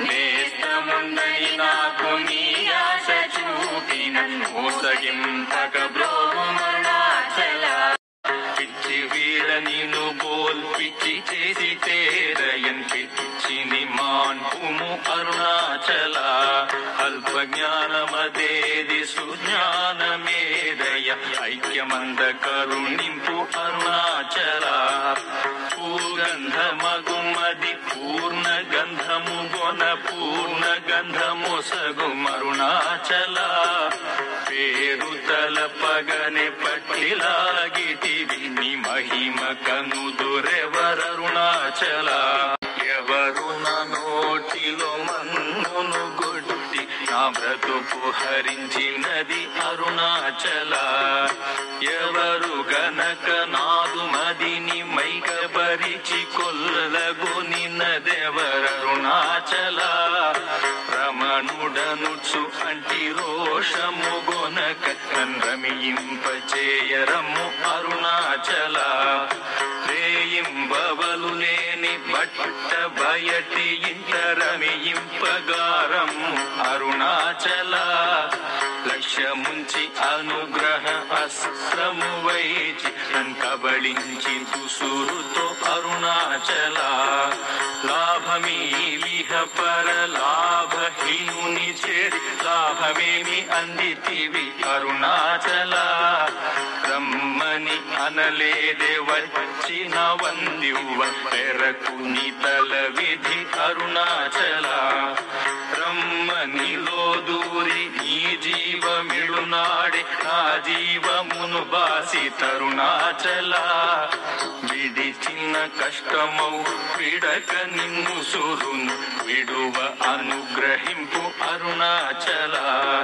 నేస్తముందని నాకు నీ ఆశ చూపిన మోసగింపక బ్రోవు అరుణాచల. పిచ్చి వీడ నిన్ను బోల్పిచ్చి చేసి తేరయన్ పిచ్చిని మాన్పుము అరుణాచల. అల్ప జ్ఞానమదేది సుజ్ఞానమేదయ ఐక్యమంద కరుణింపు అరుణాచల. పూగంధమగుమది పూర్ణ గంధము గొన పూర్ణ గంధము సగు అరుణాచల. పేరు తలపగనే పట్టిలాగిటివి నీ మహిమ కనుదురెవరరుణాచల. ఎవరు నా నోటిలో మన్నును గొట్టి నా బ్రతుకు హరించినది అరుణాచల. ఎవరు గనక నాదు మదిని మైకబరిచి కొల్లగొనినదెవరరుణాచల. రమణుడనుచు అంటి రోషము గొనక రమియింపచేయరము అరుణాచల. రేయింబవలు లేని బట్ట బయటి ఇంట రమియింపగారము అరుణాచల. లక్ష్యముంచి అనుగ్రహ అస్త్రము వైచి కబళించి దుసురుతో అరుణాచల. లాభమీలిహ పర లాభహీనుని చేరి లాభమేమి అందితివి అరుణాచల. రమ్మని అనలేదే వచ్చిన వందివ్వ పెరకు నీ తల విధి అరుణాచల. రమ్మనిలో దూరి నీ జీవమిడునాడే నా జీవమును బాసి తరుణాచల. విడిచిన కష్టమౌ విడక నిన్ను సురును విడువ అనుగ్రహింపు అరుణాచల.